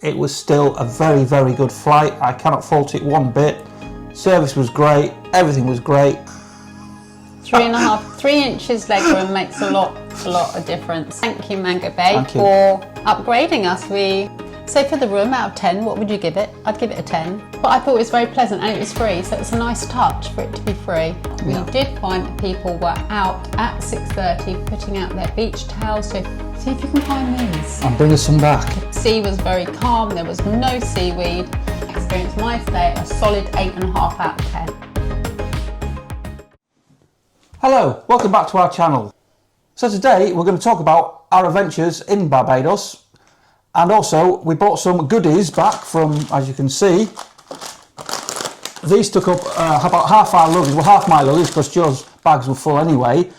it was still a very, very good flight. I cannot fault it one bit. Service was great, everything was great. 3 inches legroom makes a lot of difference. Thank you, Mango Bay, for upgrading us. So for the room, out of 10, what would you give it? I'd give it a 10. But I thought it was very pleasant and it was free, so it's a nice touch for it to be free. We did find that people were out at 6:30 putting out their beach towels, so see if you can find these. And bring us some back. The sea was very calm, there was no seaweed. Experienced my stay a solid 8.5 out of 10. Hello, welcome back to our channel. So today we're going to talk about our adventures in Barbados. And also, we bought some goodies back from, as you can see, these took up about half our luggage, well half my luggage because Joe's bags were full anyway.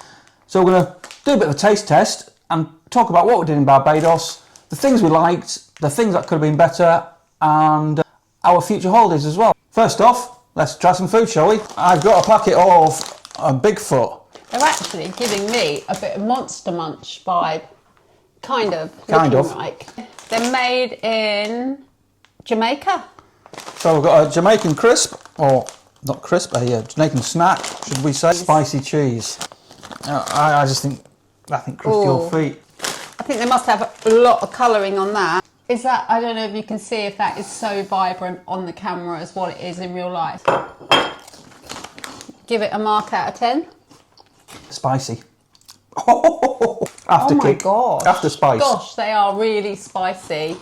So we're going to do a bit of a taste test and talk about what we did in Barbados, the things we liked, the things that could have been better, and our future holidays as well. First off, let's try some food, shall we? I've got a packet of Bigfoot. They're actually giving me a bit of Monster Munch vibe, kind of. Like. They're made in Jamaica. So we've got a Jamaican crisp, or not crisp, a Jamaican snack, should we say? Spicy cheese. I think crisp your feet. I think they must have a lot of colouring on that. Is that, I don't know if you can see if that is so vibrant on the camera as what it is in real life. Give it a mark out of 10. Spicy. After my gosh. After spice. Gosh, they are really spicy.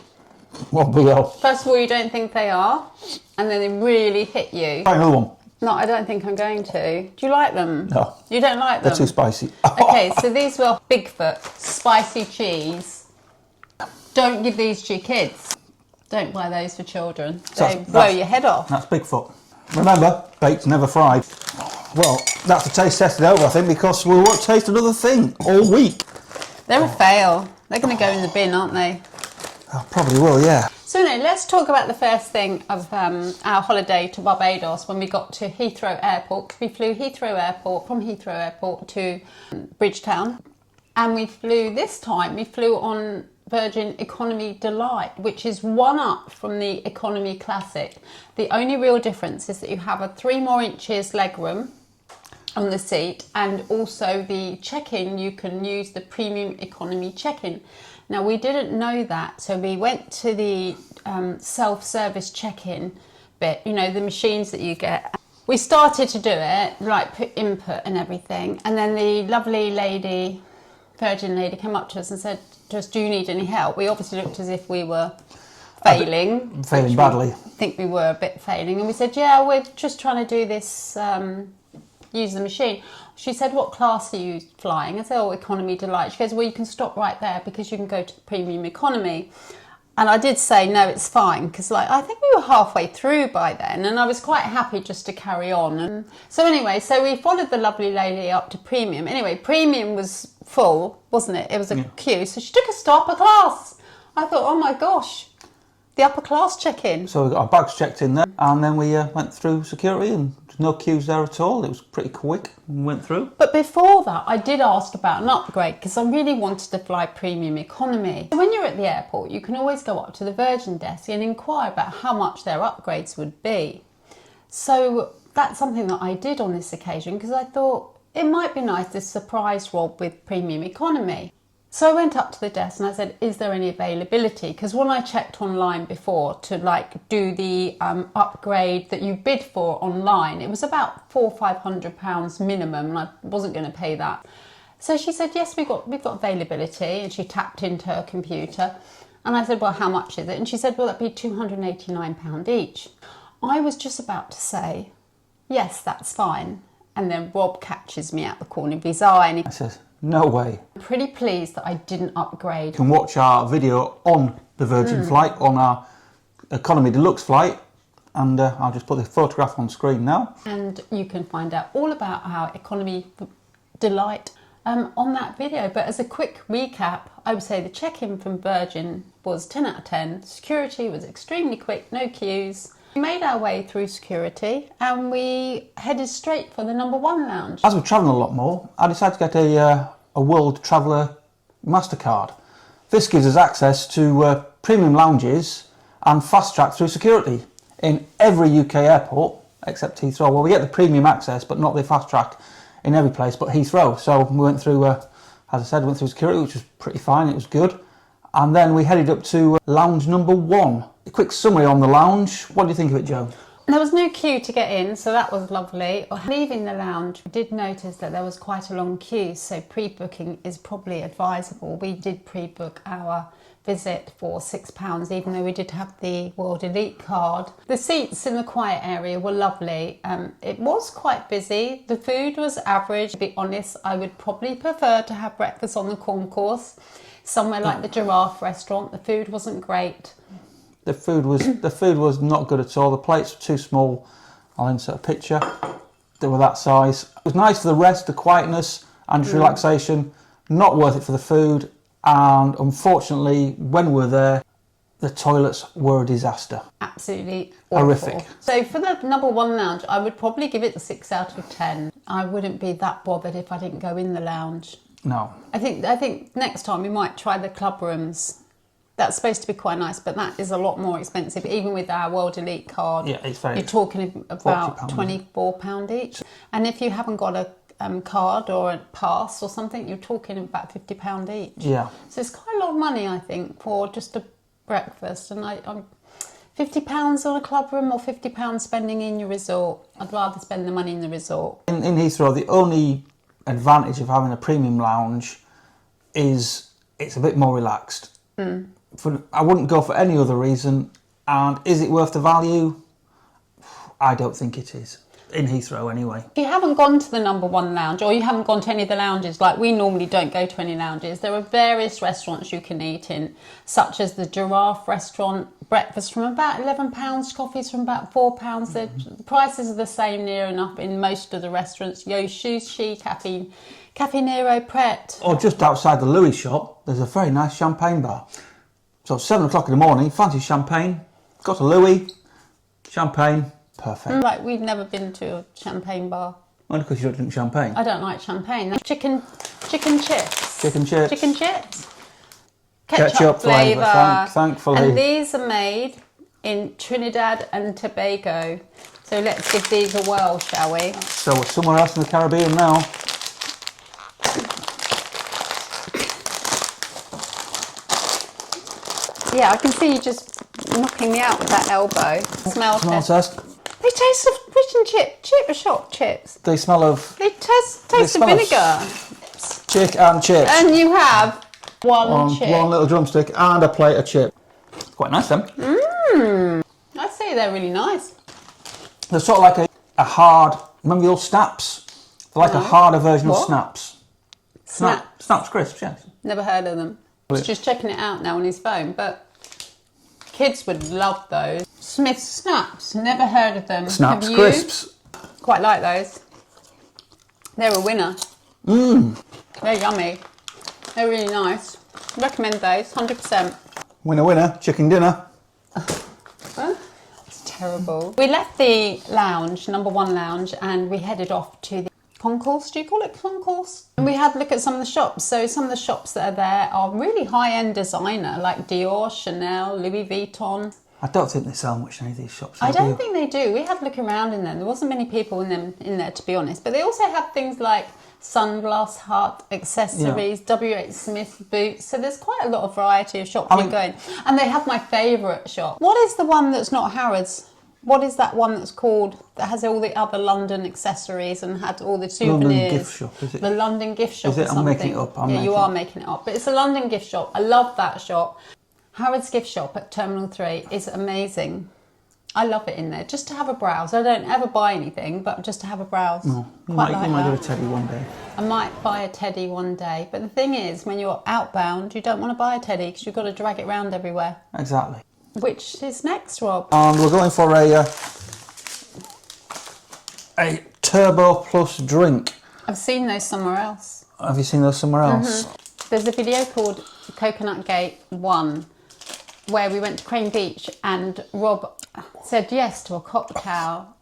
What the hell? First of all, you don't think they are, and then they really hit you. Try another one. No, I don't think I'm going to. Do you like them? No. You don't like them? They're too spicy. Okay, so these were Bigfoot, spicy cheese. Don't give these to your kids. Don't buy those for children. They blow your head off. That's Bigfoot. Remember, baked, never fried. Well, that's the taste tested over, I think, because we won't taste another thing all week. They're a fail. They're going to go in the bin, aren't they? I probably will, yeah. So now let's talk about the first thing of our holiday to Barbados when we got to Heathrow Airport. We flew from Heathrow Airport to Bridgetown. And we flew on Virgin Economy Delight, which is one up from the Economy Classic. The only real difference is that you have a 3 more inches legroom on the seat, and also the check-in, you can use the Premium Economy check-in. Now we didn't know that, so we went to the self-service check-in bit, you know, the machines that you get. We started to do it, like put input and everything, and then the lovely lady, Virgin lady, came up to us and said to us, do you need any help? We obviously looked as if we were failing. Failing badly. I think we were a bit failing, and we said, yeah, we're just trying to do this, use the machine. She said, what class are you flying? I said, oh, Economy Delight. She goes, well, you can stop right there because you can go to the Premium Economy. And I did say, no, it's fine, because I think we were halfway through by then, and I was quite happy just to carry on. And so anyway, so we followed the lovely lady up to Premium. Anyway, Premium was full, wasn't it? It was a queue, so she took us to upper class. I thought, oh my gosh, the upper class check-in. So we got our bags checked in there, and then we went through security, and there's no queues there at all. It was pretty quick and went through. But before that, I did ask about an upgrade because I really wanted to fly Premium Economy. So when you're at the airport, you can always go up to the Virgin desk and inquire about how much their upgrades would be. So that's something that I did on this occasion because I thought it might be nice to surprise Rob with Premium Economy. So I went up to the desk and I said, is there any availability? Because when I checked online before to do the upgrade that you bid for online, it was about £400 or £500 minimum, and I wasn't going to pay that. So she said, yes, we've got availability, and she tapped into her computer. And I said, well, how much is it? And she said, well, that'd be £289 each. I was just about to say, yes, that's fine. And then Rob catches me out the corner of his eye and he says, no way. I'm pretty pleased that I didn't upgrade. You can watch our video on the Virgin flight, on our Economy Deluxe flight, and I'll just put the photograph on screen now. And you can find out all about our Economy Delight on that video. But as a quick recap, I would say the check-in from Virgin was 10 out of 10. Security was extremely quick, no queues. We made our way through security and we headed straight for the #1 lounge. As we're travelling a lot more, I decided to get a World Traveller MasterCard. This gives us access to premium lounges and fast track through security in every UK airport except Heathrow. Well, we get the premium access, but not the fast track in every place but Heathrow. So we went through, as I said, went through security, which was pretty fine. It was good. And then we headed up to lounge number 1. A quick summary on the lounge. What do you think of it, Joe? There was no queue to get in, so that was lovely. Leaving the lounge, we did notice that there was quite a long queue, so pre-booking is probably advisable. We did pre-book our visit for £6, even though we did have the World Elite card. The seats in the quiet area were lovely. It was quite busy. The food was average. To be honest, I would probably prefer to have breakfast on the concourse. Somewhere like the Giraffe restaurant, the food wasn't great. The food was not good at all. The plates were too small. I'll insert a picture. They were that size. It was nice for the rest, the quietness and relaxation. Not worth it for the food. And unfortunately, when we were there, the toilets were a disaster. Absolutely awful. Horrific. So for the number 1 lounge, I would probably give it a 6 out of 10. I wouldn't be that bothered if I didn't go in the lounge. No. I think next time we might try the club rooms. That's supposed to be quite nice, but that is a lot more expensive. Even with our World Elite card, Yeah, it's very. you're talking about £40. £24 each. And if you haven't got a card or a pass or something, you're talking about £50 each. Yeah. So it's quite a lot of money, I think, for just a breakfast. And I'm £50 on a club room or £50 spending in your resort. I'd rather spend the money in the resort. In Heathrow, the only advantage of having a premium lounge is it's a bit more relaxed. I wouldn't go for any other reason. And is it worth the value? I don't think it is. In Heathrow, anyway. If you haven't gone to the number 1 lounge, or you haven't gone to any of the lounges, like we normally don't go to any lounges, there are various restaurants you can eat in, such as the Giraffe restaurant, breakfast from about £11, coffees from about £4. The prices are the same near enough in most of the restaurants. Yo Sushi, Cafe Nero, Pret. Or just outside the Louis shop, there's a very nice champagne bar. So 7 o'clock in the morning, fancy champagne, got a Louis, champagne, perfect. Like, we've never been to a champagne bar. Only because you don't drink champagne. I don't like champagne. Chicken chips. Chicken chips. Chicken chips. Ketchup flavour, thankfully. And these are made in Trinidad and Tobago. So let's give these a whirl, shall we? So we're somewhere else in the Caribbean now. Yeah, I can see you just knocking me out with that elbow. Smell test. They taste of fish and chip shop chips. They smell of... They taste of vinegar. Chick and chips. And you have one chip. One little drumstick and a plate of chip. Quite nice, then. I'd say they're really nice. They're sort of like a hard... Remember the old Snaps? They're like a harder version of Snaps. Snaps crisps, yes. Never heard of them. He's just checking it out now on his phone, but kids would love those. Smith's Snaps, never heard of them. Snaps Have you? crisps. Quite like those. They're a winner. They're yummy. They're really nice. Recommend those, 100%. Winner, winner, chicken dinner. It's terrible. We left the lounge, number 1 lounge, and we headed off to the concourse. Do you call it concourse? And we had a look at some of the shops. So some of the shops that are there are really high-end designer, like Dior, Chanel, Louis Vuitton. I don't think they sell much in any of these shops. I don't think they do. We had a look around in them. There wasn't many people in there, to be honest. But they also have things like Sunglass Hut, accessories, WH Smith boots. So there's quite a lot of variety of shops you go in. And they have my favourite shop. What is the one that's not Harrods? What is that one that's called, that has all the other London accessories and had all the souvenirs? London gift shop, is it? The London gift shop Is it? or something. I'm making it up. You are making it up. But it's a London gift shop. I love that shop. Harrods gift shop at Terminal 3 is amazing. I love it in there, just to have a browse. I don't ever buy anything, but just to have a browse. No, you Quite might like do a that. teddy one day. I might buy a teddy one day. But the thing is, when you're outbound, you don't want to buy a teddy because you've got to drag it around everywhere. Exactly. Which is next, Rob? And we're going for a Turbo Plus drink. I've seen those somewhere else. Have you seen those somewhere else? There's a video called Coconut Gate 1 where we went to Crane Beach and Rob said yes to a cocktail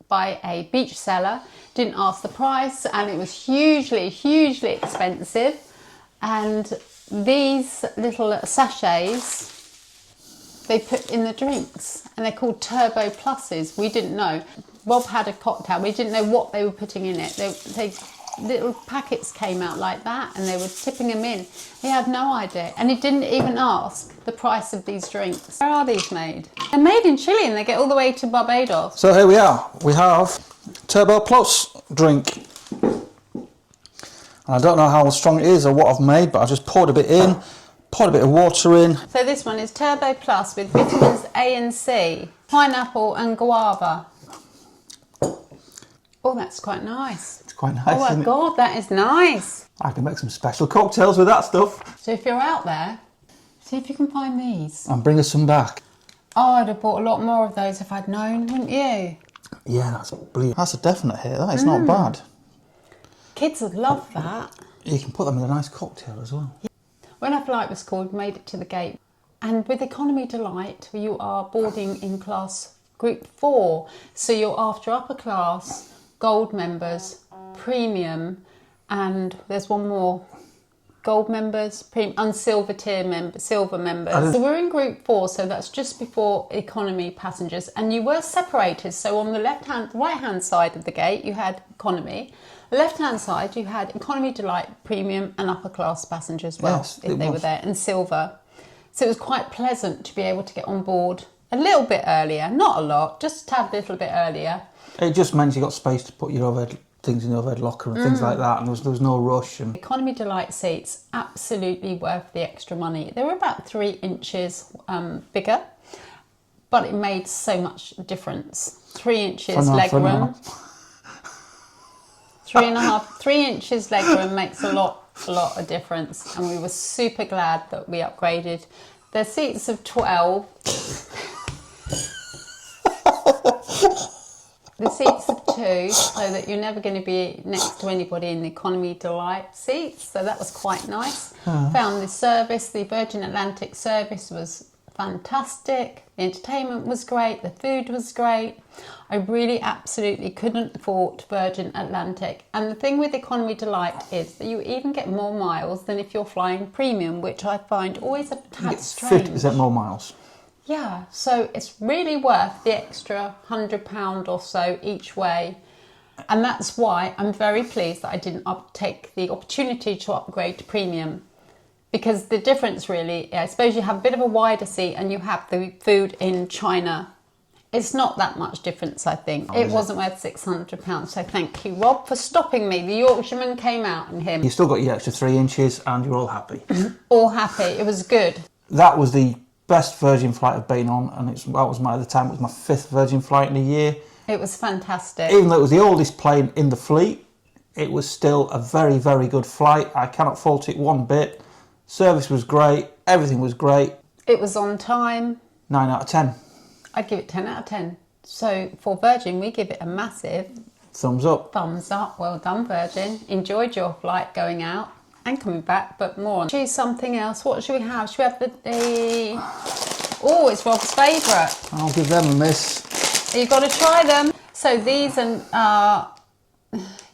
by a beach seller, didn't ask the price, and it was hugely, hugely expensive. And these little sachets they put in the drinks, and they're called Turbo Pluses. We didn't know. Rob had a cocktail. We didn't know what they were putting in it. Little packets came out like that, and they were tipping them in. He had no idea, and he didn't even ask the price of these drinks. Where are these made? They're made in Chile, and they get all the way to Barbados. So here we are. We have Turbo Plus drink. And I don't know how strong it is or what I've made, but I just poured a bit in, poured a bit of water in. So this one is Turbo Plus with vitamins A and C, pineapple and guava. Oh, that's quite nice. It's quite nice, Oh my isn't it? God, that is nice. I can make some special cocktails with that stuff. So if you're out there, see if you can find these. And bring us some back. Oh, I'd have bought a lot more of those if I'd known, wouldn't you? Yeah, that's brilliant. That's a definite hit. That is not bad. Kids would love that. You can put them in a nice cocktail as well. When our flight was called, we made it to the gate. And with Economy Delight, you are boarding in class group 4. So you're after upper class, gold members, premium, and there's one more. Gold members, premium, and silver tier members, silver members. So we're in group 4, so that's just before economy passengers. And you were separated. So on the right-hand side of the gate, you had economy. The left-hand side, you had Economy Delight, Premium and Upper Class passengers as well, Yes, if they were there, and Silver. So it was quite pleasant to be able to get on board a little bit earlier, not a lot, just a tad little bit earlier. It just meant you got space to put your overhead things in the overhead locker and things like that, and there was no rush. And Economy Delight seats, absolutely worth the extra money. They were about 3 inches bigger, but it made so much difference. 3 inches leg room. 3 inches leg room makes a lot of difference, and we were super glad that we upgraded. They're seats of 12. The seats of 2, so that you're never going to be next to anybody in the Economy Delight seats, so that was quite nice. Found the service, the Virgin Atlantic service was fantastic. The entertainment was great, the food was great. I really absolutely couldn't fault Virgin Atlantic. And the thing with Economy Delight is that you even get more miles than if you're flying premium, which I find always a tad strange. 50% more miles. Yeah, so it's really worth the extra £100 or so each way. And that's why I'm very pleased that I didn't take the opportunity to upgrade to premium. Because the difference really, I suppose you have a bit of a wider seat and you have the food in China. It's not that much difference, I think. It wasn't worth £600, so thank you, Rob, for stopping me. The Yorkshireman came out in him. You still got your extra 3 inches and you're all happy. All happy, it was good. That was the best Virgin flight I've been on, and at the time it was my 5th Virgin flight in a year. It was fantastic. Even though it was the oldest plane in the fleet, it was still a very, very good flight. I cannot fault it one bit. Service was great, everything was great. It was on time. 9 out of 10. I'd give it 10 out of 10. So for Virgin, we give it a massive Thumbs up. thumbs up. Well done, Virgin. Enjoyed your flight going out and coming back, but more on. Choose something else. What should we have? Should we have the... Oh, it's Rob's favourite. I'll give them a miss. You've got to try them. So these are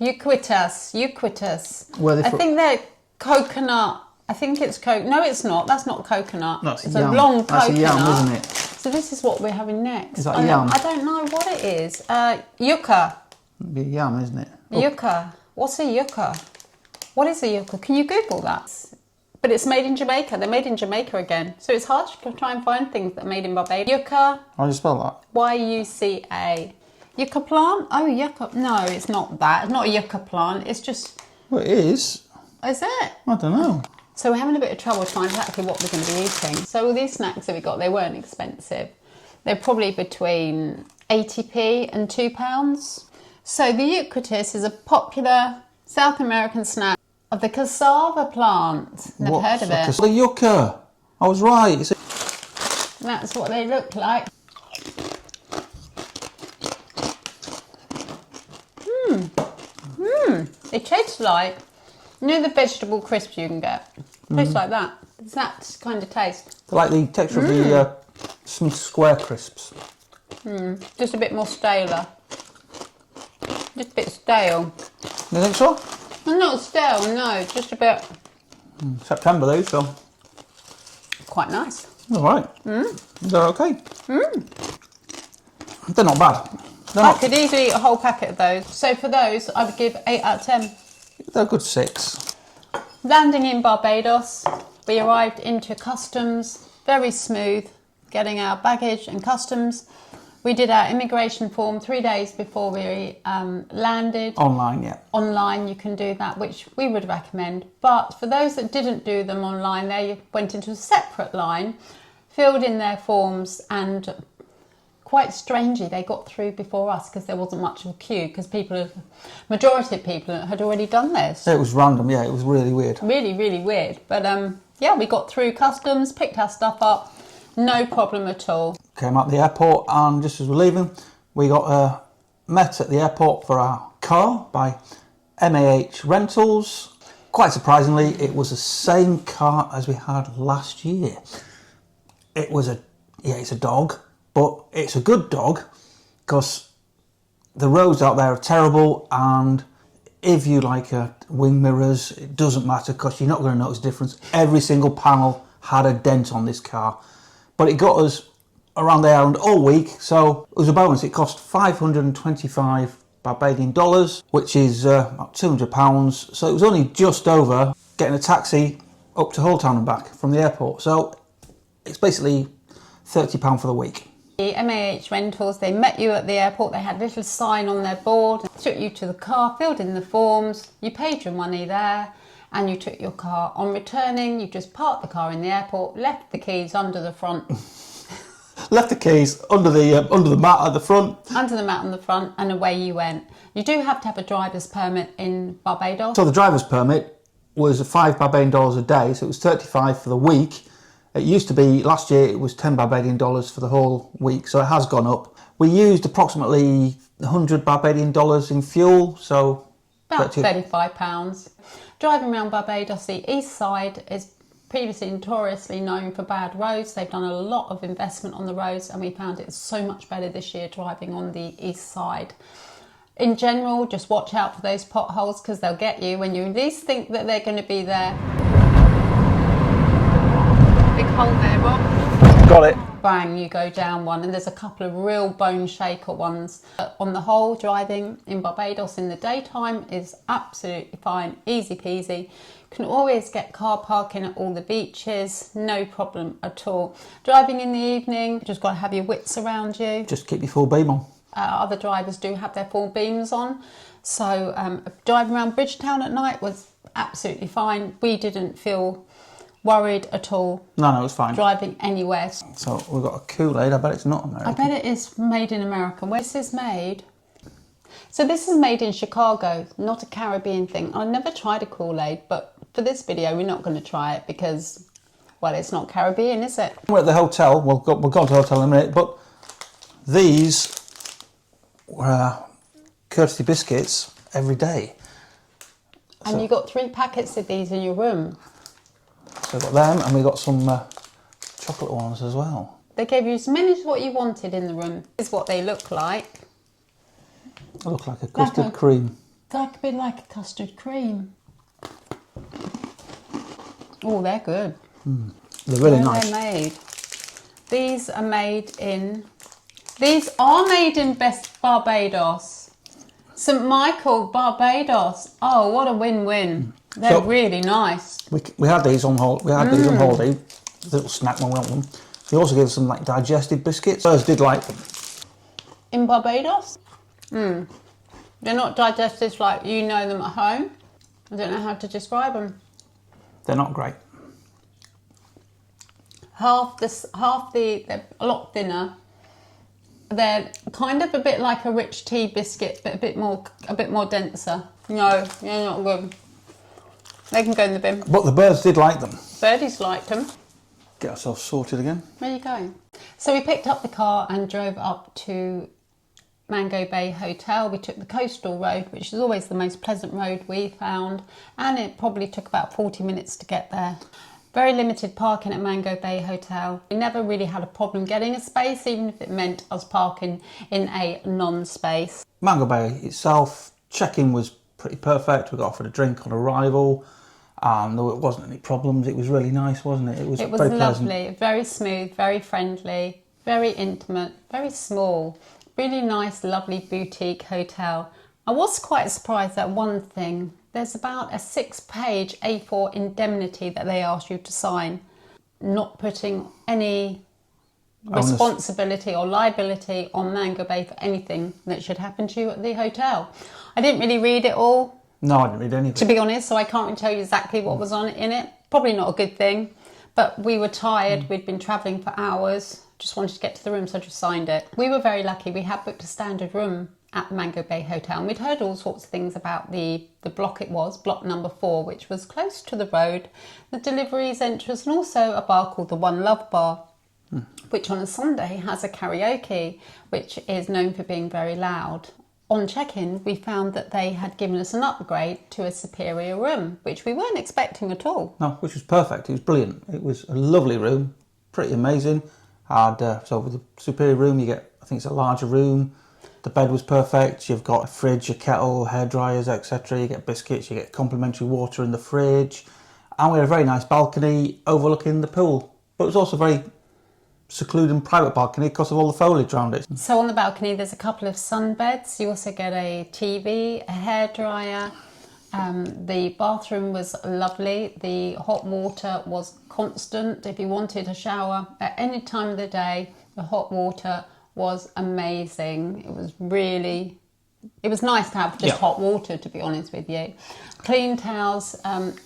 Uquitas. Where I think they're coconut. I think it's coconut. No, it's not. That's not coconut. That's it's yam. a long That's coconut. a yam, isn't it? So this is what we're having next. Is that yam? I don't know what it is. Yucca. It'd be a yam, isn't it? Yucca. What's a yucca? What is a yucca? Can you Google that? But it's made in Jamaica. They're made in Jamaica again. So it's hard to try and find things that are made in Barbados. Yucca. How do you spell that? Y-U-C-A. Yucca plant? Oh, yucca. No, it's not that. It's not a yucca plant. It's just... Well, it is. Is it? I don't know. So we're having a bit of trouble trying exactly what we're going to be eating. So all these snacks that we got, they weren't expensive. They're probably between 80p and £2. So the Eucalyptus is a popular South American snack of the cassava plant. Never heard of it. The yucca. I was right. That's what they look like. They taste like, you know the vegetable crisps you can get? Tastes like that. It's that kind of taste. I like the texture of the Smith Square crisps. Just a bit more staler. Just a bit stale. You think so? Well, not stale, no, just a bit. September though, so. Quite nice. All right. They're okay. They're not bad. I could easily eat a whole packet of those. So for those, I would give 8 out of 10. They're a good 6. Landing in Barbados, we arrived into customs, very smooth, getting our baggage and customs. We did our immigration form 3 days before we landed. Online, yeah. Online, you can do that, which we would recommend. But for those that didn't do them online, they went into a separate line, filled in their forms, and quite strangely, they got through before us because there wasn't much of a queue because majority of people had already done this. It was random, yeah. It was really weird. Really, really weird. But yeah, we got through customs, picked our stuff up, no problem at all. Came out the airport, and just as we're leaving, we got met at the airport for our car by MAH Rentals. Quite surprisingly, it was the same car as we had last year. It was it's a dog, but it's a good dog because the roads out there are terrible, and if you like wing mirrors, it doesn't matter because you're not going to notice a difference. Every single panel had a dent on this car, but it got us around the island all week, so it was a bonus. It cost 525 Barbadian dollars, which is about £200, so it was only just over getting a taxi up to Hull Town and back from the airport, so it's basically £30 for the week. The MAH Rentals, they met you at the airport, they had a little sign on their board, took you to the car, filled in the forms, you paid your money there, and you took your car. On returning, you just parked the car in the airport, left the keys under the front. Left the keys under the mat at the front. Under the mat on the front, and away you went. You do have to have a driver's permit in Barbados. So the driver's permit was £5 Barbadian dollars a day, so it was 35 for the week. It used to be, last year it was 10 Barbadian dollars for the whole week, so it has gone up. We used approximately 100 Barbadian dollars in fuel, so about £35. Driving around Barbados, the east side is previously notoriously known for bad roads. They've done a lot of investment on the roads, and we found it so much better this year driving on the east side. In general, just watch out for those potholes because they'll get you when you least think that they're going to be there. Big hole there, Rob. Got it. Bang, you go down one, and there's a couple of real bone shaker ones. On the whole, driving in Barbados in the daytime is absolutely fine, easy peasy. Can always get car parking at all the beaches, no problem at all. Driving in the evening, just got to have your wits around you. Just keep your full beam on. Other drivers do have their full beams on, so driving around Bridgetown at night was absolutely fine. We didn't feel worried at all. No, it was fine. Driving anywhere. So we've got a Kool-Aid. I bet it's not American. I bet it is made in America. Where this is made? So this is made in Chicago, not a Caribbean thing. I've never tried a Kool-Aid, but for this video, we're not going to try it because, well, it's not Caribbean, is it? We're at the hotel. We'll go to the hotel in a minute, but these were courtesy biscuits every day. And you got 3 packets of these in your room. So we've got them, and we've got some chocolate ones as well. They gave you as many as what you wanted in the room. This is what they look like. They look like a custard cream. Like a bit like a custard cream. Oh, they're good. They're really nice. They're made. These are made in... These are made in Barbados. St Michael, Barbados. Oh, what a win-win. They're really nice. We had these on holiday. We had these on holiday. A little snack when we went them. They also gave us some like digestive biscuits. Ours did like them. In Barbados? They're not digestives like you know them at home. I don't know how to describe them. They're not great. They're a lot thinner. They're kind of a bit like a rich tea biscuit, but a bit more denser. No, they're not good. They can go in the bin. But the birds did like them. Birdies liked them. Get ourselves sorted again. Where are you going? So we picked up the car and drove up to Mango Bay Hotel. We took the coastal road, which is always the most pleasant road we found, and it probably took about 40 minutes to get there. Very limited parking at Mango Bay Hotel. We never really had a problem getting a space, even if it meant us parking in a non-space. Mango Bay itself, check-in was pretty perfect. We got offered a drink on arrival, and there wasn't any problems. It was really nice, wasn't it? It was It was very lovely, pleasant. very smooth, very friendly, very intimate, very small. Really nice, lovely boutique hotel. I was quite surprised at one thing. There's about a 6-page A4 indemnity that they asked you to sign, not putting any responsibility or liability on Mango Bay for anything that should happen to you at the hotel. I didn't really read it all, No, I didn't read anything. to be honest, so I can't really tell you exactly what was on it in it. Probably not a good thing, but we were tired. We'd been travelling for hours, just wanted to get to the room, so I just signed it. We were very lucky. We had booked a standard room at Mango Bay Hotel, and we'd heard all sorts of things about the block it was, block number 4, which was close to the road, the deliveries entrance, and also a bar called the One Love Bar, which on a Sunday has a karaoke, which is known for being very loud. On check-in, we found that they had given us an upgrade to a superior room, which we weren't expecting at all. No, which was perfect. It was brilliant. It was a lovely room, pretty amazing. So with the superior room, you get, I think it's a larger room. The bed was perfect. You've got a fridge, a kettle, hair dryers, etc. You get biscuits, you get complimentary water in the fridge. And we had a very nice balcony overlooking the pool. But it was also very secluded and private balcony because of all the foliage around it. So on the balcony, there's a couple of sunbeds. You also get a TV, a hairdryer. The bathroom was lovely. The hot water was constant. If you wanted a shower at any time of the day, the hot water was amazing. It was nice to have just hot water, to be honest with you. Clean towels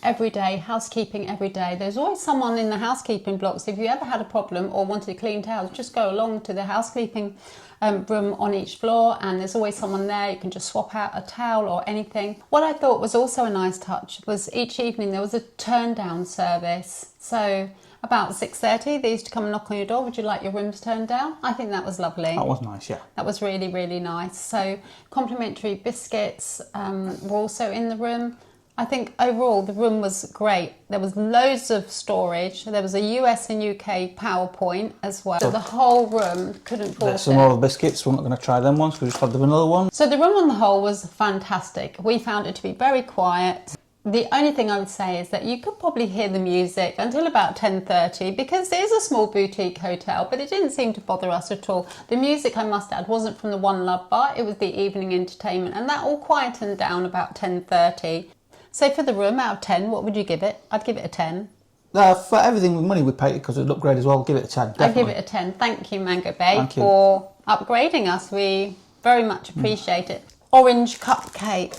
every day, housekeeping every day. There's always someone in the housekeeping blocks. If you ever had a problem or wanted clean towels, just go along to the housekeeping room on each floor, and there's always someone there. You can just swap out a towel or anything. What I thought was also a nice touch was each evening there was a turn down service. So about 6:30 they used to come and knock on your door. Would you like your rooms turned down? I think that was lovely. That was nice, yeah. That was really, really nice. So complimentary biscuits were also in the room. I think overall the room was great. There was loads of storage. There was a US and UK PowerPoint as well. So the whole room couldn't fall. There's some more of the biscuits. We're not going to try them once. We just had the vanilla one. So the room on the whole was fantastic. We found it to be very quiet. The only thing I would say is that you could probably hear the music until about 10:30 because it is a small boutique hotel, but it didn't seem to bother us at all. The music, I must add, wasn't from the One Love Bar. It was the evening entertainment, and that all quietened down about 10:30. So for the room, out of 10, what would you give it? I'd give it a 10. For everything with money we paid, because it looked great as well, give it a 10. Definitely. I'd give it a 10. Thank you, Mango Bay, for upgrading us. We very much appreciate it. Orange cupcakes.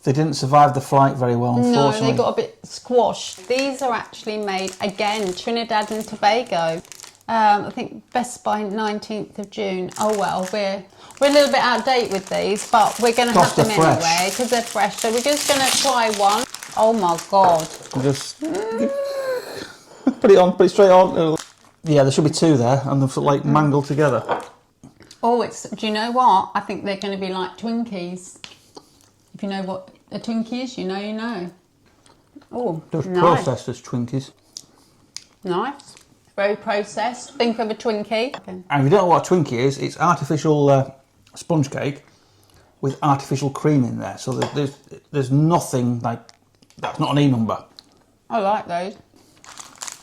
They didn't survive the flight very well, unfortunately. No, they got a bit squashed. These are actually made, again, Trinidad and Tobago. I think best by 19th of June. Oh well, we're a little bit out of date with these, but we're going to have them anyway because they're fresh. So we're just going to try one. Oh my God. Just put it on, put it straight on. Yeah, there should be 2 there, and they're sort of like mangled together. Oh, do you know what? I think they're going to be like Twinkies. If you know what a Twinkie is, you know. Oh, Those nice. processed as Twinkies. Nice. Very processed. Think of a Twinkie. And if you don't know what a Twinkie is, it's artificial sponge cake with artificial cream in there. So there's nothing like, that's not an E number. I like those.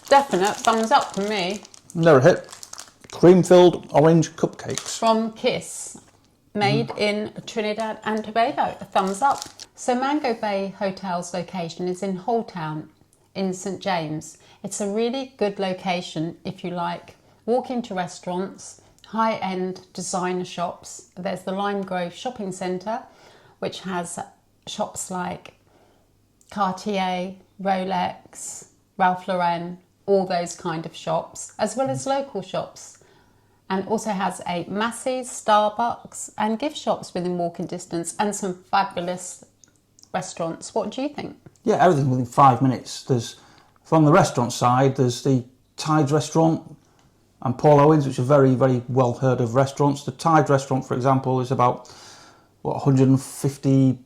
Definite thumbs up for me. They're a hit. Cream-filled orange cupcakes. From Kiss, made in Trinidad and Tobago. A thumbs up. So Mango Bay Hotel's location is in Hull Town in St James. It's a really good location if you like walking to restaurants, high-end designer shops. There's the Lime Grove Shopping Centre, which has shops like Cartier, Rolex, Ralph Lauren, all those kind of shops, as well as local shops. And also has a Massey's, Starbucks and gift shops within walking distance and some fabulous restaurants. What do you think? Yeah, everything within 5 minutes. From the restaurant side, there's the Tides restaurant and Paul Owen's, which are very, very well heard of restaurants. The Tides restaurant, for example, is about, 150,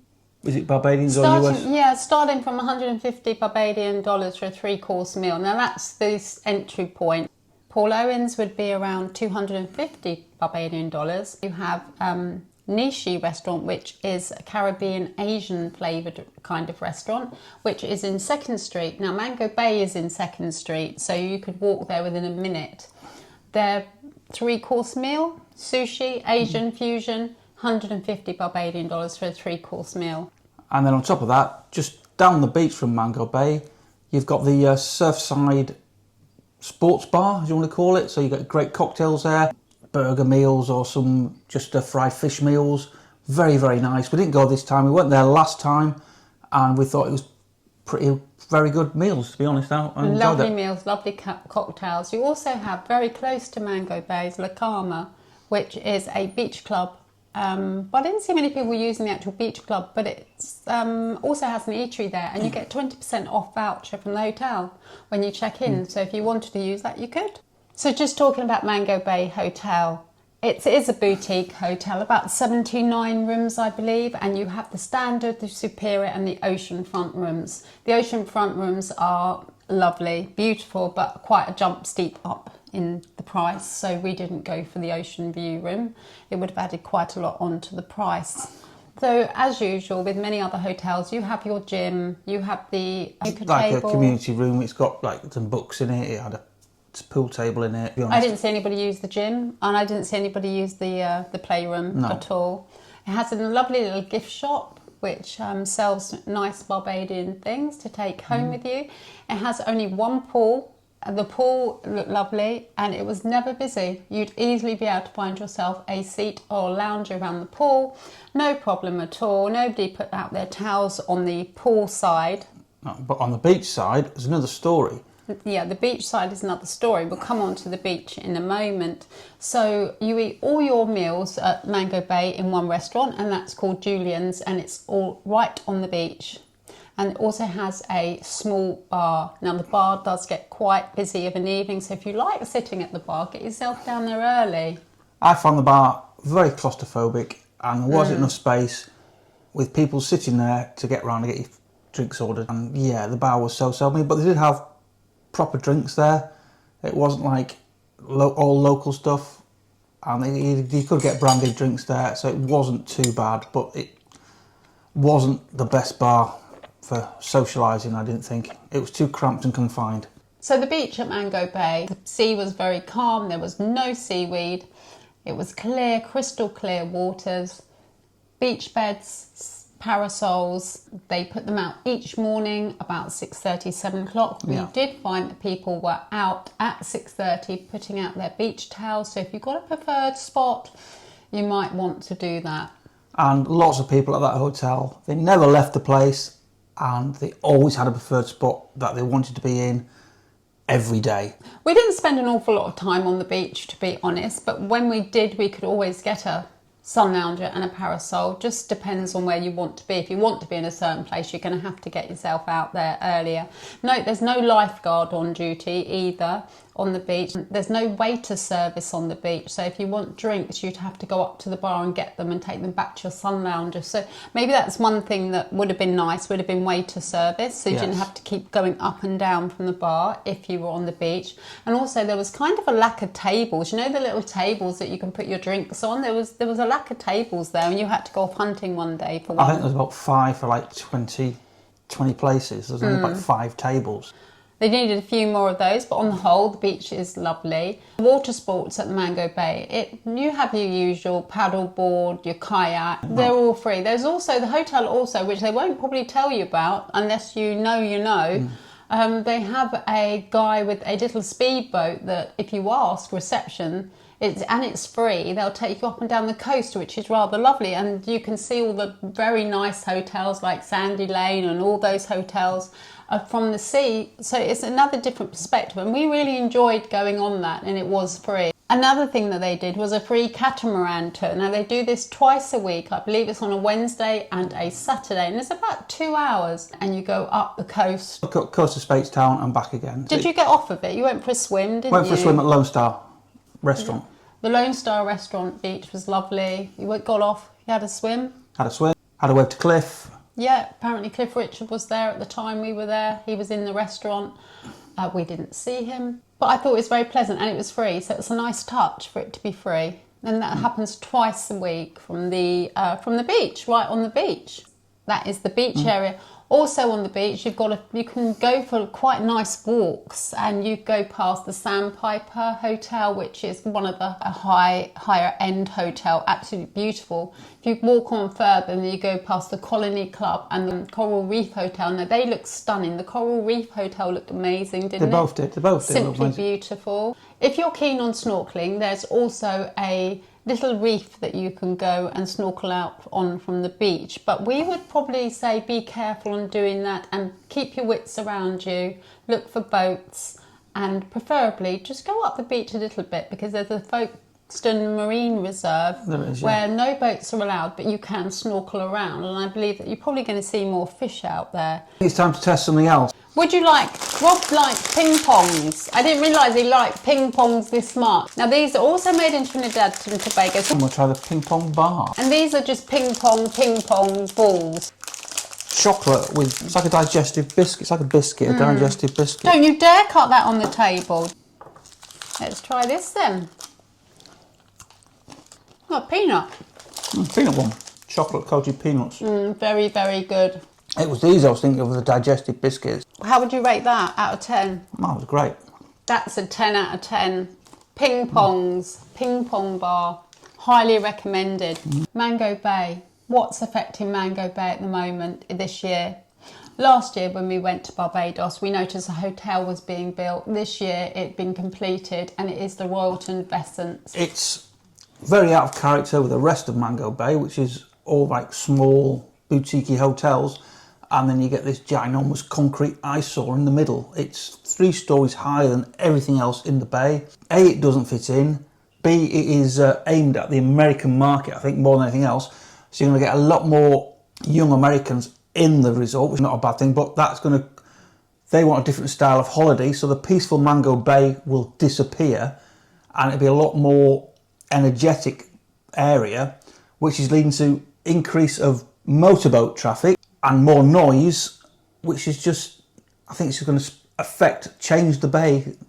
is it Barbadians or US? Yeah, starting from 150 Barbadian dollars for a 3-course meal. Now that's the entry point. Paul Owen's would be around 250 Barbadian dollars. You have Nishi restaurant, which is a Caribbean Asian flavoured kind of restaurant, which is in 2nd Street. Now Mango Bay is in 2nd Street, so you could walk there within a minute. Their 3-course meal, sushi, Asian fusion, $150 Barbadian for a 3-course meal. And then on top of that, just down the beach from Mango Bay, you've got the Surfside sports bar, as you want to call it. So you get great cocktails there, burger meals or some just fried fish meals. Very, very nice. We didn't go this time. We went there last time and we thought it was very good meals, to be honest. Lovely meals, lovely cocktails. You also have very close to Mango Bay's La Cama, which is a beach club. But I didn't see many people using the actual beach club, but it also has an eatery there, and you get 20% off voucher from the hotel when you check in. So if you wanted to use that, you could. So just talking about Mango Bay Hotel, it is a boutique hotel, about 79 rooms, I believe, and you have the standard, the superior, and the oceanfront rooms. The oceanfront rooms are lovely, beautiful, but quite a jump steep up in the price, so we didn't go for the ocean view room. It would have added quite a lot onto the price. So as usual with many other hotels, you have your gym, you have the like table. A community room. It's got like some books in it. It had a pool table in it. I didn't see anybody use the gym, and I didn't see anybody use the playroom at all. It has a lovely little gift shop which sells nice Barbadian things to take home with you. It has only one pool. The pool looked lovely and it was never busy. You'd easily be able to find yourself a seat or a lounge around the pool. No problem at all. Nobody put out their towels on the pool side. No, but on the beach side, there's another story. Yeah, the beach side is another story. We'll come on to the beach in a moment. So you eat all your meals at Mango Bay in one restaurant, and that's called Julian's, and it's all right on the beach. And it also has a small bar. Now the bar does get quite busy of an evening, so if you like sitting at the bar, get yourself down there early. I found the bar very claustrophobic, and there wasn't enough space with people sitting there to get round and get your drinks ordered. And yeah, the bar was so but they did have proper drinks there. It wasn't like all local stuff, and you could get branded drinks there, so it wasn't too bad, but it wasn't the best bar for socialising. I didn't think. It was too cramped and confined. So the beach at Mango Bay, the sea was very calm, there was no seaweed, it was clear, crystal clear waters, beach beds, parasols. They put them out each morning about 6:30, 7 o'clock. We did find that people were out at 6:30 putting out their beach towels, so if you've got a preferred spot, you might want to do that. And lots of people at that hotel, they never left the place, and they always had a preferred spot that they wanted to be in every day. We didn't spend an awful lot of time on the beach, to be honest, but when we did, we could always get a sun lounger and a parasol. Just depends on where you want to be. If you want to be in a certain place, you're going to have to get yourself out there earlier. No, there's no lifeguard on duty either on the beach. There's no waiter service on the beach, so if you want drinks, you'd have to go up to the bar and get them and take them back to your sun lounger. So maybe that's one thing that would have been nice, would have been waiter service, so you didn't have to keep going up and down from the bar if you were on the beach. And also there was kind of a lack of tables. You know the little tables that you can put your drinks on? There was a lack of tables there, and you had to go off hunting one day for one. I think there was about 5 for like 20 places. There's only about 5 tables. They needed a few more of those, but on the whole, the beach is lovely. Water sports at the Mango Bay, you have your usual paddle board, your kayak, they're all free. There's also the hotel also, which they won't probably tell you about unless you know. They have a guy with a little speedboat that if you ask reception, it's free. They'll take you up and down the coast, which is rather lovely, and you can see all the very nice hotels like Sandy Lane and all those hotels from the sea. So it's another different perspective, and we really enjoyed going on that, and it was free. Another thing that they did was a free catamaran tour. Now they do this twice a week. I believe it's on a Wednesday and a Saturday, and it's about 2 hours, and you go up the coast. Coast of Speightstown and back again. Did you get off of it? You went for a swim, didn't you? Went for a swim at Lone Star Restaurant. The Lone Star Restaurant beach was lovely. You got off, you had a swim. Had a wave to Cliff. Yeah, apparently Cliff Richard was there at the time we were there. He was in the restaurant. We didn't see him. But I thought it was very pleasant, and it was free, so it's a nice touch for it to be free. And that happens twice a week from the beach, right on the beach. That is the beach area. Also on the beach, you can go for quite nice walks, and you go past the Sandpiper Hotel, which is one of the higher end hotel, absolutely beautiful. If you walk on further, then you go past the Colony Club and the Coral Reef Hotel. Now they look stunning. The Coral Reef Hotel looked amazing, didn't it? They both did. They both did. Simply beautiful. If you're keen on snorkeling, there's also a little reef that you can go and snorkel out on from the beach, but we would probably say be careful on doing that and keep your wits around you. Look for boats, and preferably just go up the beach a little bit, because there's a Folkestone Marine Reserve where no boats are allowed, but you can snorkel around, and I believe that you're probably going to see more fish out there. It's time to test something else. Rob liked ping pongs. I didn't realise he liked ping pongs this much. Now these are also made in Trinidad and Tobago. And we'll try the ping pong bar. And these are just ping pong balls. Chocolate with, it's like a digestive biscuit. It's like a biscuit, a digestive biscuit. Don't you dare cut that on the table. Let's try this then. Oh, peanut. Peanut one. Chocolate coated peanuts. Very, very good. It was these I was thinking of, the digestive biscuits. How would you rate that out of 10? Oh, it was great. That's a 10 out of 10. Ping pongs, ping pong bar, highly recommended. Mango Bay. What's affecting Mango Bay at the moment this year? Last year when we went to Barbados, we noticed a hotel was being built. This year it had been completed, and it is the Royalton Vescence. It's very out of character with the rest of Mango Bay, which is all like small boutique hotels. And then you get this ginormous concrete eyesore in the middle. It's 3 stories higher than everything else in the bay. A, it doesn't fit in. B, it is aimed at the American market, I think, more than anything else. So you're going to get a lot more young Americans in the resort, which is not a bad thing, but they want a different style of holiday. So the peaceful Mango Bay will disappear, and it'll be a lot more energetic area, which is leading to increase of motorboat traffic and more noise, which is just, I think it's just going to change the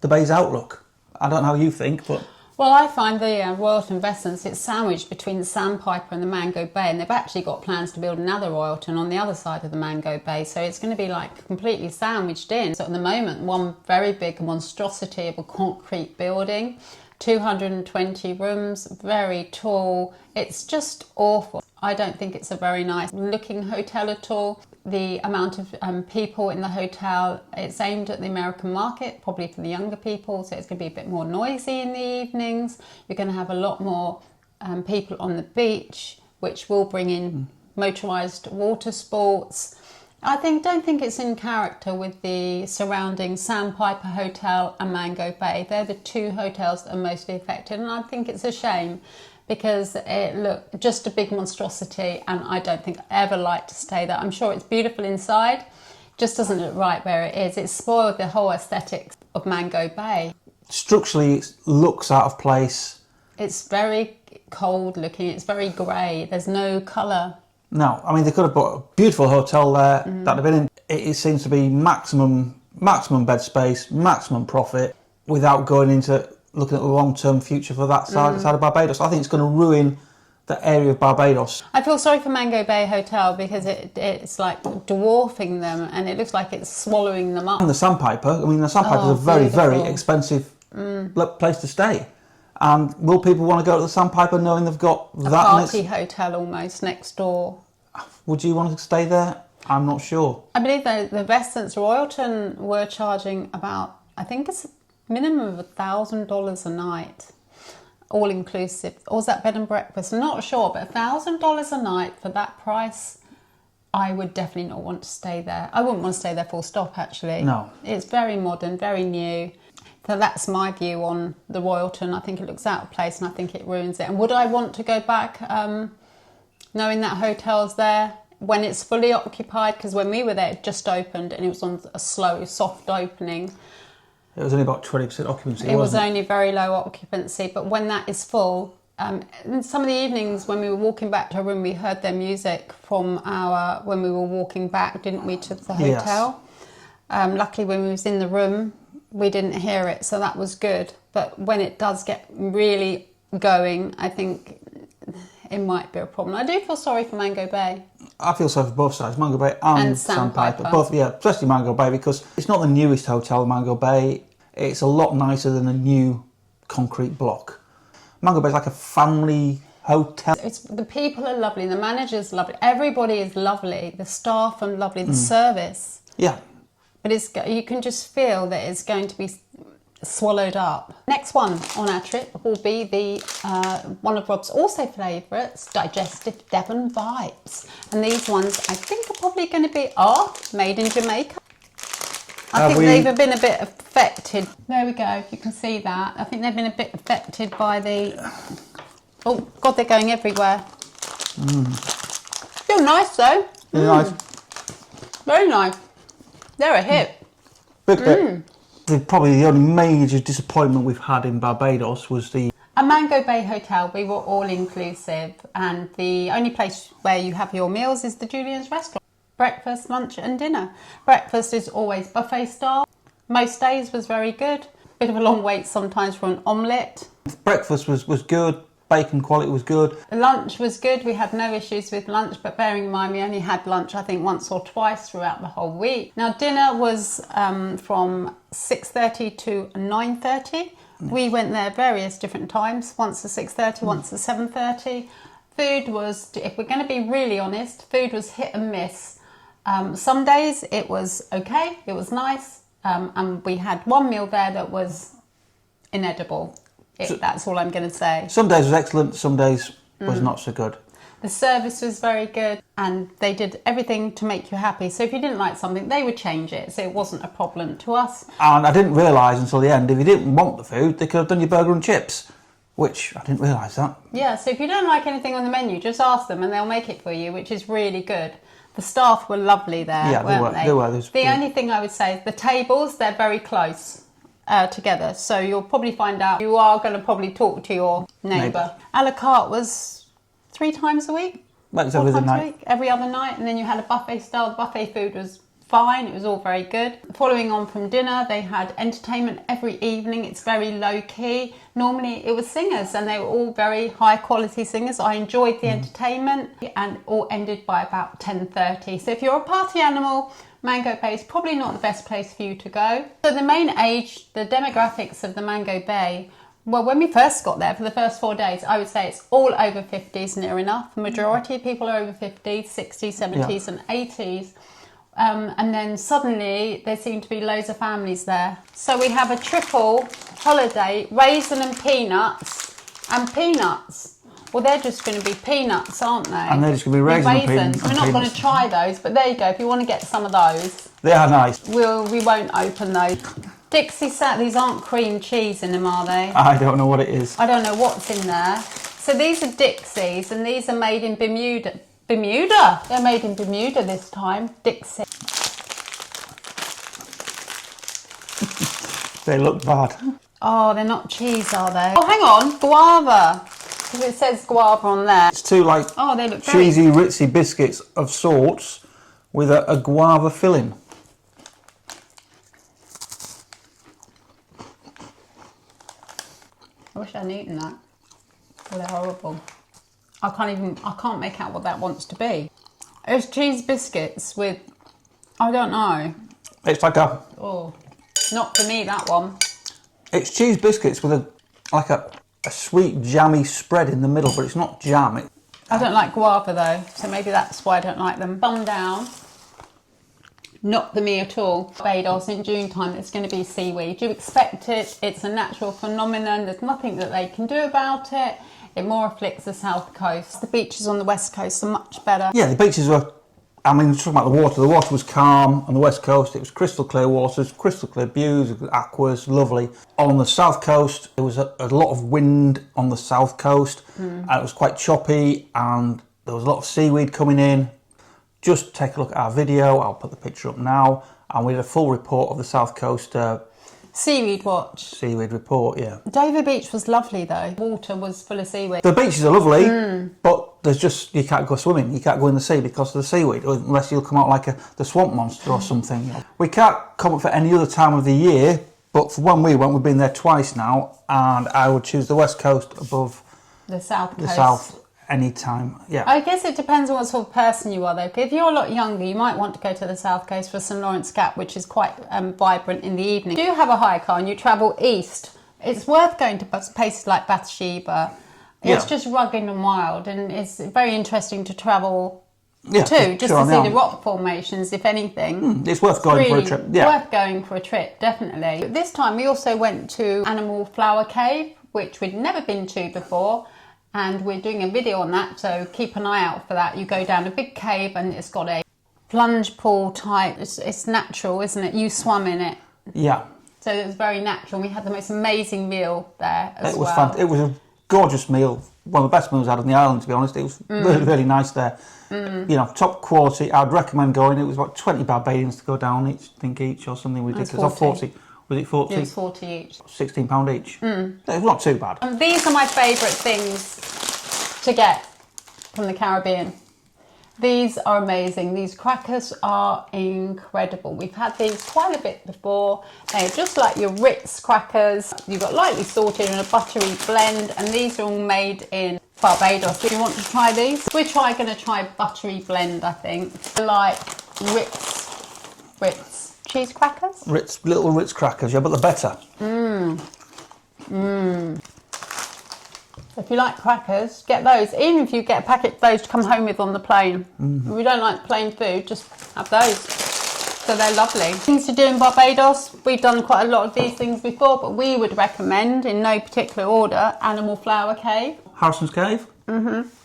bay's outlook. I don't know how you think, but... Well, I find the Royalton Vescence, it's sandwiched between the Sandpiper and the Mango Bay, and they've actually got plans to build another Royalton on the other side of the Mango Bay, so it's going to be like completely sandwiched in. So at the moment, one very big monstrosity of a concrete building, 220 rooms, very tall. It's just awful. I don't think it's a very nice looking hotel at all. The amount of people in the hotel, it's aimed at the American market, probably for the younger people, so it's going to be a bit more noisy in the evenings. You're going to have a lot more people on the beach, which will bring in motorised water sports. I don't think it's in character with the surrounding Sandpiper Hotel and Mango Bay. They're the 2 hotels that are mostly affected, and I think it's a shame, because it looked just a big monstrosity, and I don't think I ever like to stay there. I'm sure it's beautiful inside, just doesn't look right where it is. It's spoiled the whole aesthetics of Mango Bay. Structurally, it looks out of place. It's very cold looking, it's very grey, there's no colour. No, I mean, they could have put a beautiful hotel there that they've been in. It seems to be maximum bed space, maximum profit, without going into looking at the long-term future for that side of Barbados. I think it's going to ruin the area of Barbados. I feel sorry for Mango Bay Hotel, because it's like dwarfing them, and it looks like it's swallowing them up. And the Sandpiper, I mean, the Sandpiper is a very, very expensive place to stay. And will people want to go to the Sandpiper knowing they've got a party hotel almost next door? Would you want to stay there? I'm not sure. I believe the Vescence Royalton were charging about, I think it's a minimum of $1,000 a night, all inclusive. Or was that bed and breakfast? I'm not sure, but $1,000 a night for that price, I would definitely not want to stay there. I wouldn't want to stay there full stop, actually. No. It's very modern, very new. So that's my view on the Royalton. I think it looks out of place, and I think it ruins it. And would I want to go back knowing that hotel's there when it's fully occupied? Because when we were there, it just opened, and it was on a slow, soft opening. It was only about 20% occupancy, It was only very low occupancy, but when that is full, some of the evenings when we were walking back to our room, we heard their music from when we were walking back, didn't we, to the hotel? Yes. Luckily, when we was in the room, we didn't hear it, so that was good. But when it does get really going, I think it might be a problem. I do feel sorry for Mango Bay. I feel sorry for both sides, Mango Bay and Sandpiper. Both, yeah, especially Mango Bay, because it's not the newest hotel, Mango Bay. It's a lot nicer than a new concrete block. Mango Bay is like a family hotel. The people are lovely, the manager's lovely, everybody is lovely, the staff are lovely, the service. Yeah. But you can just feel that it's going to be swallowed up. Next one on our trip will be the one of Rob's also favourites, Digestive Devon Vibes. And these ones I think are probably going to be made in Jamaica. I think they've been a bit affected. There we go, you can see that. I think they've been a bit affected by the... Oh, God, they're going everywhere. Feel nice, though. Really nice. Very nice. They're a hit. Big hit. Probably the only major disappointment we've had in Barbados was the... At Mango Bay Hotel, we were all inclusive, and the only place where you have your meals is the Julian's restaurant. Breakfast, lunch and dinner. Breakfast is always buffet style. Most days was very good. Bit of a long wait sometimes for an omelette. Breakfast was good. Bacon quality was good. Lunch was good. We had no issues with lunch, but bearing in mind we only had lunch I think once or twice throughout the whole week. Now dinner was from 6:30 to 9:30. We went there various different times, once at 6:30, once at 7:30. Food was, if we're going to be really honest, food was hit and miss. Some days it was okay, it was nice, and we had one meal there that was inedible. That's all I'm going to say. Some days was excellent, some days was not so good. The service was very good, and they did everything to make you happy. So if you didn't like something, they would change it. So it wasn't a problem to us. And I didn't realise until the end, if you didn't want the food, they could have done your burger and chips, which I didn't realise that. Yeah, so if you don't like anything on the menu, just ask them and they'll make it for you, which is really good. The staff were lovely there, weren't they? They were. The only thing I would say is the tables, they're very close. Together, so you'll probably find out you are going to probably talk to your neighbour. A la carte was 3 times a week, That was every other night. every other night, and then you had a buffet style. The buffet food was fine, it was all very good. Following on from dinner, they had entertainment every evening. It's very low key. Normally it was singers, and they were all very high quality singers. I enjoyed the entertainment, and all ended by about 10:30. So if you're a party animal, Mango Bay is probably not the best place for you to go. So the main age, the demographics of the Mango Bay, well, when we first got there for the first 4 days, I would say it's all over 50s near enough. The majority of people are over 50s, 60s, 70s and 80s. And then suddenly there seem to be loads of families there. So we have a triple holiday, raisin and peanuts and peanuts. Well, they're just going to be peanuts, aren't they? And they're just going to be raisins. We're not going to try those, but there you go. If you want to get some of those, they are nice. We won't open those. Dixie these aren't cream cheese in them, are they? I don't know what it is. I don't know what's in there. So these are Dixies, and these are made in Bermuda. Bermuda? They're made in Bermuda this time. Dixie. They look bad. Oh, they're not cheese, are they? Oh, hang on. Guava. Because it says guava on there. It's two like they look cheesy, ritzy biscuits of sorts with a guava filling. I wish I'd eaten that. Oh, they're horrible. I can't make out what that wants to be. It's cheese biscuits with, I don't know. It's like a... Oh, not for me, that one. It's cheese biscuits with a sweet jammy spread in the middle, but it's not jam. I don't like guava though, so maybe that's why I don't like them. Bun down. Not for me at all. Barbados in June time, it's going to be seaweed. You expect it. It's a natural phenomenon. There's nothing that they can do about it. It more afflicts the south coast. The beaches on the west coast are much better. Yeah, the beaches were... I mean, talking about the water was calm. On the west coast, it was crystal clear waters, crystal clear views, aquas, lovely. On the south coast, there was a lot of wind on the south coast, and it was quite choppy, and there was a lot of seaweed coming in. Just take a look at our video. I'll put the picture up now, and we did a full report of the south coast Seaweed watch. Seaweed report, yeah. Dover Beach was lovely though. Water was full of seaweed. The beaches are lovely, but there's just, you can't go swimming. You can't go in the sea because of the seaweed, unless you'll come out like the swamp monster or something. We can't come up for any other time of the year But for when we went, we've been there twice now, and I would choose the west coast above the south coast. The south any time. Yeah. I guess it depends on what sort of person you are, though. If you're a lot younger, you might want to go to the south coast for St Lawrence Gap, which is quite vibrant in the evening. If you do have a hire car and you travel east, it's worth going to places like Bathsheba. It's just rugged and wild, and it's very interesting to travel to, just to see the rock formations, if anything. It's worth going for a trip. Yeah. Worth going for a trip, definitely. This time we also went to Animal Flower Cave, which we'd never been to before, and we're doing a video on that, so keep an eye out for that. You go down a big cave and it's got a plunge pool type. It's natural, isn't it? You swam in it. Yeah. So it was very natural. We had the most amazing meal there as well. It was a gorgeous meal. One of the best meals I had on the island, to be honest. It was really, really nice there. You know, top quality. I'd recommend going. It was about 20 Barbadians to go down each or something ridiculous. 40. Was it 40? It was 40 each. £16 each. It was not too bad. And these are my favourite things to get from the Caribbean. These are amazing. These crackers are incredible. We've had these quite a bit before. They're just like your Ritz crackers. You've got lightly salted in a buttery blend, and these are all made in Barbados. If you want to try these, we're going to try buttery blend, I think. Like Ritz cheese crackers. Little Ritz crackers, yeah, but the better. If you like crackers, get those. Even if you get a packet of those to come home with on the plane. If you don't like plain food, just have those. So they're lovely. Things to do in Barbados. We've done quite a lot of these things before, but we would recommend, in no particular order, Animal Flower Cave. Harrison's Cave.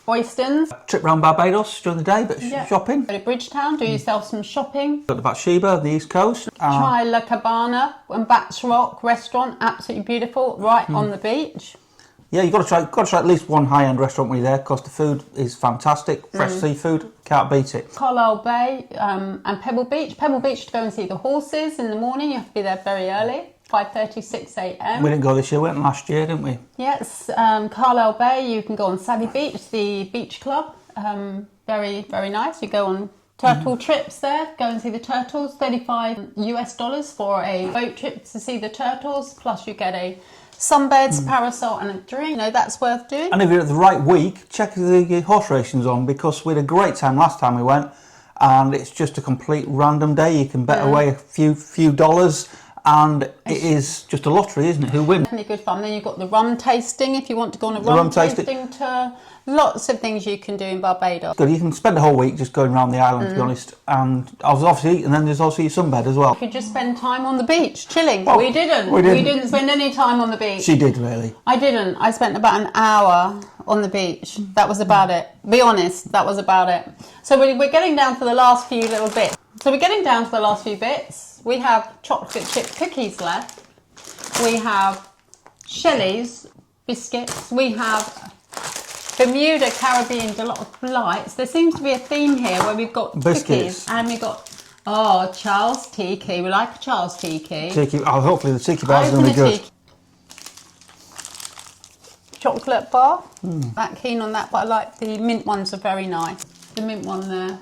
Oysters. Trip round Barbados during the day, but shopping. Go to Bridgetown, do yourself some shopping. Go to Bathsheba, the east coast. Try La Cabana and Bats Rock restaurant, absolutely beautiful, right on the beach. Yeah, you've got to try at least one high-end restaurant when you're there, because the food is fantastic. Fresh seafood, can't beat it. Carlisle Bay and Pebble Beach. Pebble Beach to go and see the horses in the morning. You have to be there very early, 5:30, 6 a.m. We didn't go this year, we went last year, didn't we? Yes, Carlisle Bay, you can go on Sally Beach, the beach club. Very, very nice. You go on turtle trips there, go and see the turtles. $35 for a boat trip to see the turtles, plus you get a sunbeds, parasol and a drink. You know, that's worth doing. And if you're at the right week, check the horse racing's on, because we had a great time last time we went, and it's just a complete random day. You can bet away a few dollars, and it is just a lottery, isn't it? Who wins? Really good fun. Then you've got the rum tasting if you want to go on a rum tasting tour. Lots of things you can do in Barbados. Good. You can spend a whole week just going around the island, to be honest. And obviously, and then there's also your sunbed as well. You could just spend time on the beach, chilling. Well, we didn't. We didn't spend any time on the beach. She did, really. I didn't. I spent about an hour on the beach. That was about it. Be honest, that was about it. So we're getting down to the last few little bits. We have chocolate chip cookies left. We have Shelley's biscuits. We have Bermuda Caribbean Delights. There seems to be a theme here where we've got biscuits, cookies, and we've got Charles Tiki. We like a Charles Tiki. Hopefully the tiki bars are going to be good. Chocolate bar. Not keen on that, but I like the mint ones. Are very nice. The mint one there.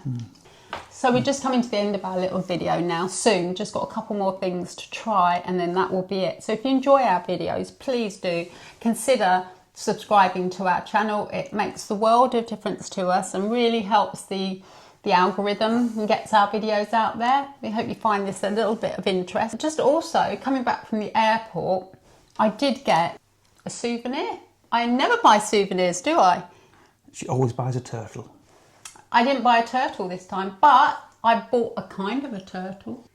So we're just coming to the end of our little video now. Soon, just got a couple more things to try, and then that will be it. So if you enjoy our videos, please do consider subscribing to our channel. It makes the world of difference to us and really helps the algorithm and gets our videos out there. We hope you find this a little bit of interest. Just also, coming back from the airport, I did get a souvenir. I never buy souvenirs, do I? She always buys a turtle. I didn't buy a turtle this time, but I bought a kind of a turtle,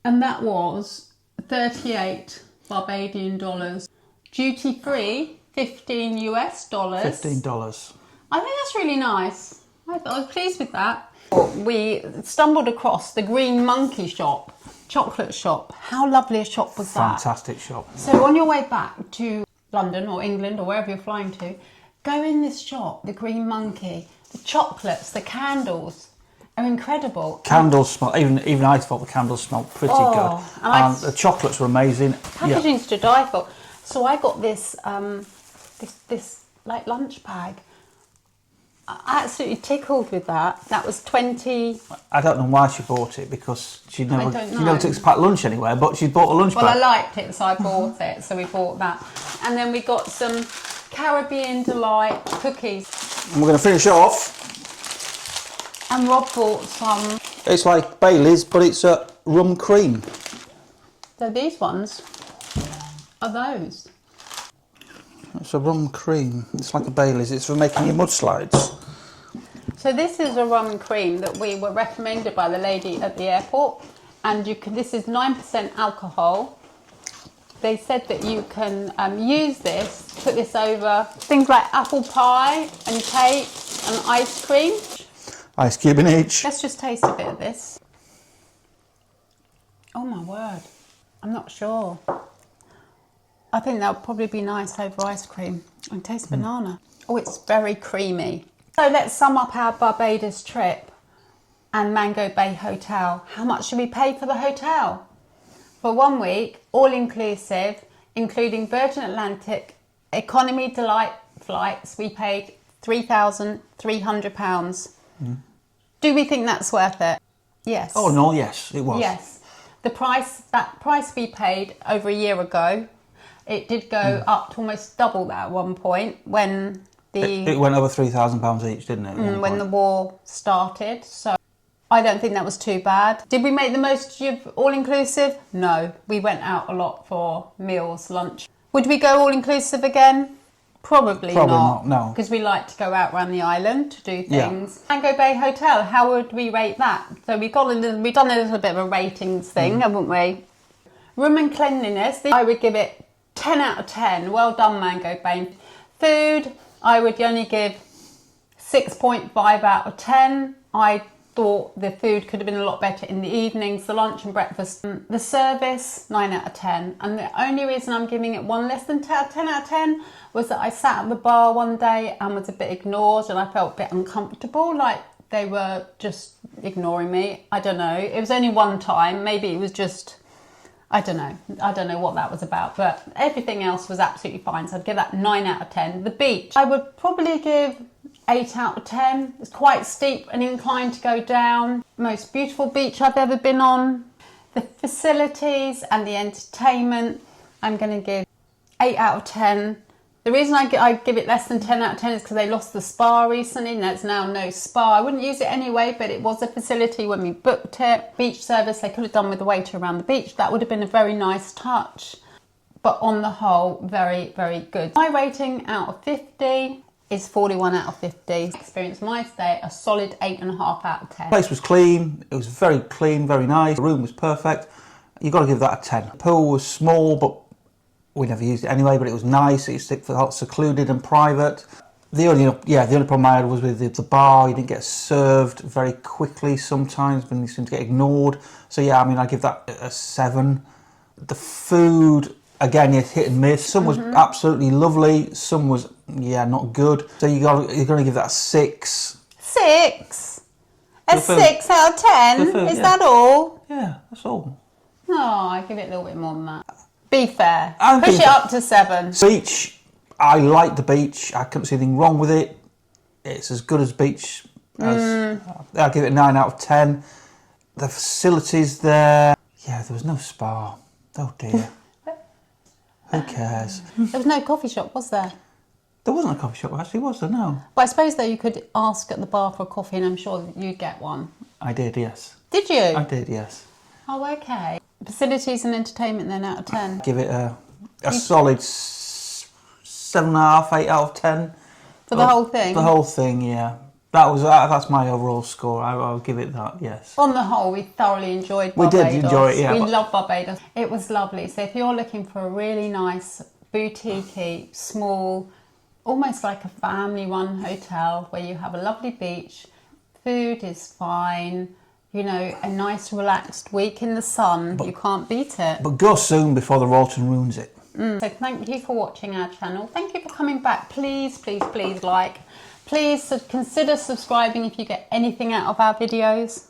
and that was 38 Barbadian dollars. Duty free, $15 US. $15. I think that's really nice. I was pleased with that. We stumbled across the Green Monkey shop, chocolate shop. How lovely a shop was that? Fantastic shop. So on your way back to London or England or wherever you're flying to, go in this shop, the Green Monkey. The chocolates, the candles are incredible. Candles smell, even I thought the candles smelled pretty good. And the chocolates were amazing. Packaging's to die for. So I got this this like lunch bag. Absolutely tickled with that. That was 20. I don't know why she bought it, because she never took a packed lunch anywhere, but she bought a lunch Well, bag. I liked it, so I bought it. So we bought that. And then we got some Caribbean Delight cookies. And we're going to finish off. And Rob bought some. It's like Bailey's, but it's a rum cream. So these ones are those. It's a rum cream. It's like a Bailey's. It's for making your mudslides. So this is a rum cream that we were recommended by the lady at the airport, and you can. This is 9% alcohol. They said that you can use this, put this over things like apple pie and cake and ice cream. Ice cube in each. Let's just taste a bit of this. Oh my word, I'm not sure. I think that would probably be nice over ice cream. And taste banana. Oh, it's very creamy. So let's sum up our Barbados trip and Mango Bay Hotel. How much should we pay for the hotel? For 1 week, all inclusive, including Virgin Atlantic Economy Delight flights, we paid £3,300. Do we think that's worth it? Yes. Oh no, yes, it was. Yes. That price we paid over a year ago, it did go up to almost double that at one point when it went over £3,000 each, didn't it? When the war started. So I don't think that was too bad. Did we make the most of all-inclusive? No. We went out a lot for meals, lunch. Would we go all-inclusive again? Probably not. No. Because we like to go out around the island to do things. Yeah. Mango Bay Hotel, how would we rate that? So we've done a little bit of a ratings thing, haven't we? Room and cleanliness, I would give it 10 out of 10. Well done, Mango Bay. Food, I would only give 6.5 out of 10. I thought the food could have been a lot better in the evenings, the lunch and breakfast. The service, 9 out of 10. And the only reason I'm giving it one less than 10 out of 10 was that I sat at the bar one day and was a bit ignored, and I felt a bit uncomfortable, like they were just ignoring me. I don't know. It was only one time. Maybe it was just, I don't know. I don't know what that was about, but everything else was absolutely fine. So I'd give that 9 out of 10. The beach, I would probably give 8 out of 10. It's quite steep and inclined to go down. Most beautiful beach I've ever been on. The facilities and the entertainment, I'm going to give 8 out of 10. The reason I give it less than 10 out of 10 is because they lost the spa recently and there's now no spa. I wouldn't use it anyway, but it was a facility when we booked it. Beach service, they could have done with the waiter around the beach. That would have been a very nice touch. But on the whole, very, very good. My rating out of 50 is 41 out of 50. Experienced my stay a solid 8.5 out of 10. The place was clean. It was very clean, very nice. The room was perfect. You've got to give that a 10. The pool was small, but we never used it anyway, but it was nice. It felt secluded and private. The only problem I had was with the bar. You didn't get served very quickly sometimes, when you seemed to get ignored. So yeah, I mean, I give that a 7. The food, again, it's hit and miss. Some was absolutely lovely. Some was, not good. So you're going to give that a 6. 6? A 6 out of 10? Is that all? Yeah, that's all. No, I give it a little bit more than that. Be fair. Push it up to 7. Beach, I like the beach. I couldn't see anything wrong with it. It's as good as beach as... I'll give it a 9 out of 10. The facilities there... Yeah, there was no spa. Oh dear. Who cares? There was no coffee shop, was there? There wasn't a coffee shop, actually, was there? No. But I suppose, though, you could ask at the bar for a coffee and I'm sure you'd get one. I did, yes. Did you? I did, yes. Oh, okay. Facilities and entertainment then out of 10? Give it a solid 7.5, 8 out of 10. For the whole thing? The whole thing, yeah. That's my overall score. I'll give it that, yes. On the whole, we thoroughly enjoyed Barbados. We did enjoy it, yeah. We love Barbados. It was lovely. So if you're looking for a really nice, boutique-y, small, almost like a family-run hotel where you have a lovely beach, food is fine, a nice relaxed week in the sun, you can't beat it. But go soon before the autumn ruins it. So thank you for watching our channel. Thank you for coming back. Please, please, please like. Please consider subscribing if you get anything out of our videos.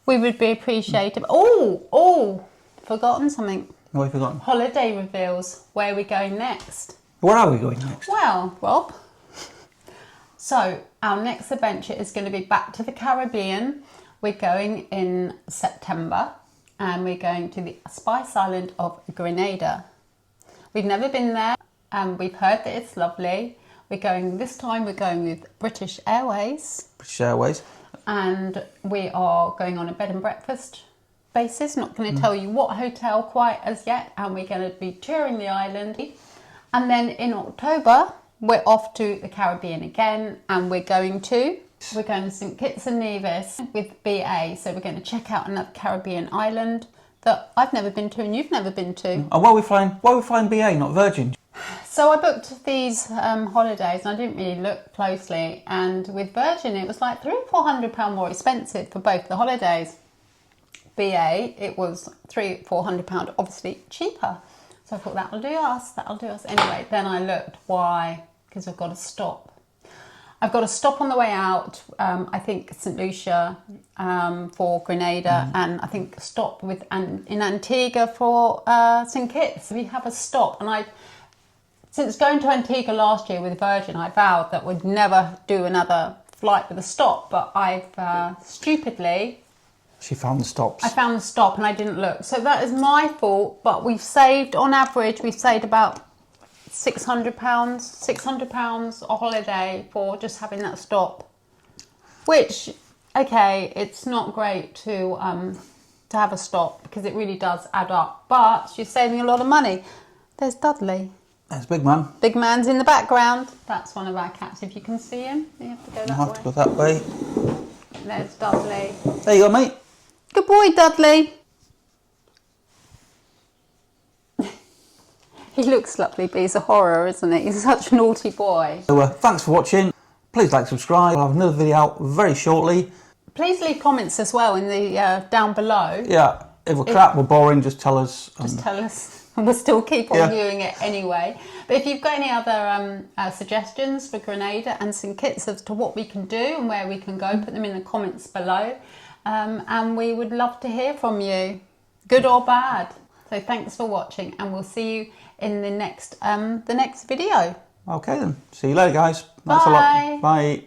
We would be appreciative. Oh, forgotten something. What have you forgotten? Holiday reveals. Where are we going next? Where are we going next? Well, Rob, So our next adventure is going to be back to the Caribbean. We're going in September and we're going to the Spice Island of Grenada. We've never been there and we've heard that it's lovely. This time we're going with British Airways. British Airways. And we are going on a bed and breakfast basis. Not going to tell you what hotel quite as yet. And we're going to be touring the island. And then in October, we're off to the Caribbean again. And we're going to St. Kitts and Nevis with BA. So we're going to check out another Caribbean island that I've never been to and you've never been to. And why are we flying BA, not Virgin? So I booked these holidays and I didn't really look closely, and with Virgin it was like £300-400 more expensive for both the holidays. BA, it was £300-400 obviously cheaper. So I thought that'll do us. Anyway, then I looked, why? Because I've got to stop. I've got to stop on the way out, I think St. Lucia for Grenada, and I think stop in Antigua for St. Kitts. We have a stop, and since going to Antigua last year with Virgin, I vowed that we'd never do another flight with a stop, but I've stupidly... She found the stops. I found the stop and I didn't look. So that is my fault, but we've saved, on average, about £600 a holiday for just having that stop. Which, okay, it's not great to have a stop because it really does add up, but you're saving a lot of money. There's Dudley. There's Big Man. Big Man's in the background. That's one of our cats. If you can see him, you have to go that way. I have to go that way. There's Dudley. There you go, mate. Good boy, Dudley. He looks lovely, but he's a horror, isn't he? He's such a naughty boy. So thanks for watching. Please like, subscribe. I'll have another video out very shortly. Please leave comments as well in the down below. Yeah, if we're crap, we're boring, just tell us. Just tell us. And we'll still keep on viewing it anyway. But if you've got any other suggestions for Grenada and St. Kitts as to what we can do and where we can go, put them in the comments below. And we would love to hear from you, good or bad. So thanks for watching, and we'll see you in the next video. Okay then. See you later, guys. Bye. Thanks a lot. Bye.